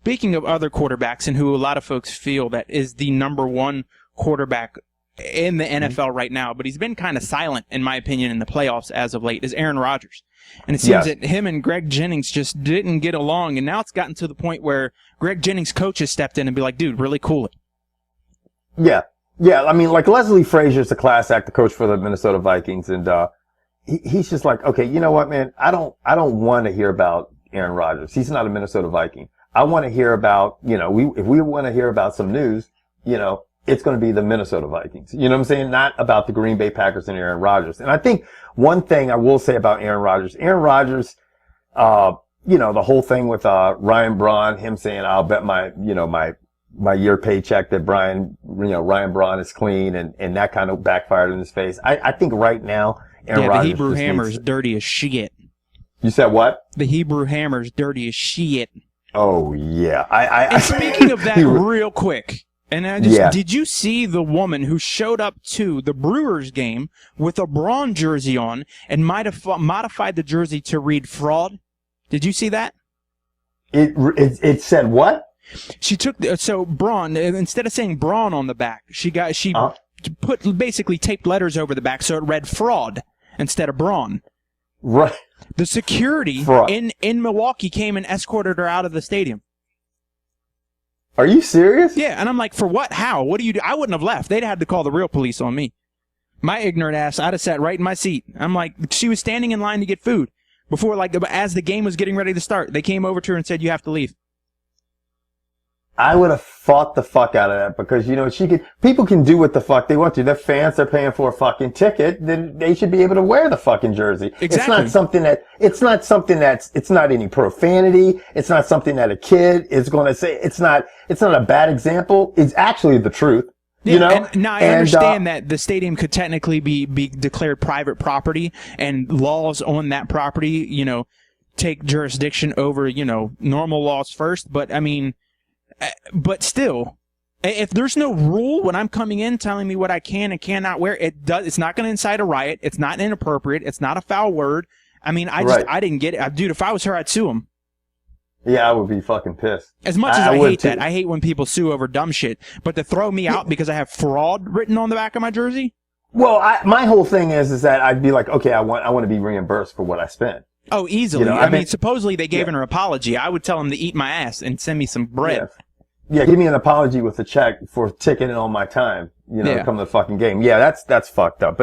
speaking of other quarterbacks and who a lot of folks feel that is the number one quarterback in the NFL right now, but he's been kind of silent, in my opinion, in the playoffs as of late, is Aaron Rodgers. And it seems that him and Greg Jennings just didn't get along, and now it's gotten to the point where Greg Jennings' coach has stepped in and be like, dude, really cool it. Yeah. Yeah, I mean, like Leslie Frazier's the class act, the coach for the Minnesota Vikings, and he's just like, okay, you know what, man? I don't want to hear about Aaron Rodgers. He's not a Minnesota Viking. I want to hear about, if we want to hear about some news, it's going to be the Minnesota Vikings. You know what I'm saying? Not about the Green Bay Packers and Aaron Rodgers. And I think one thing I will say about Aaron Rodgers, the whole thing with Ryan Braun, him saying, I'll bet my year paycheck that Ryan Braun is clean, and that kind of backfired in his face. I think right now, Aaron Rodgers. The Hebrew Hammer is dirty as shit. You said what? The Hebrew Hammer is dirty as shit. Oh, yeah. And speaking of that, real quick, did you see the woman who showed up to the Brewers game with a Braun jersey on and might have modified the jersey to read fraud? Did you see that? It said what? She took Braun, instead of saying Braun on the back, she put basically taped letters over the back so it read fraud instead of Braun. Right. The security in Milwaukee came and escorted her out of the stadium. Are you serious? Yeah, and I'm like, for what? How? What do you do? I wouldn't have left. They'd had to call the real police on me. My ignorant ass, I'd have sat right in my seat. I'm like, she was standing in line to get food. Before, as the game was getting ready to start, they came over to her and said, you have to leave. I would have fought the fuck out of that because, people can do what the fuck they want to. They're fans, they're paying for a fucking ticket, then they should be able to wear the fucking jersey. Exactly. It's not any profanity. It's not something that a kid is going to say. It's not a bad example. It's actually the truth. Yeah, now I understand that the stadium could technically be declared private property and laws on that property, take jurisdiction over, normal laws first. But I mean, but still, if there's no rule when I'm coming in telling me what I can and cannot wear, it's not going to incite a riot. It's not inappropriate. It's not a foul word. I mean, I didn't get it. Dude, if I was her, I'd sue him. Yeah, I would be fucking pissed. As much as I hate that. I hate when people sue over dumb shit. But to throw me out because I have fraud written on the back of my jersey? Well, my whole thing is that I'd be like, okay, I want to be reimbursed for what I spent. Oh, easily. I mean, supposedly they gave her an apology. I would tell them to eat my ass and send me some bread. Yeah, give me an apology with a check for ticketing on my time, come to the fucking game. Yeah, that's fucked up. But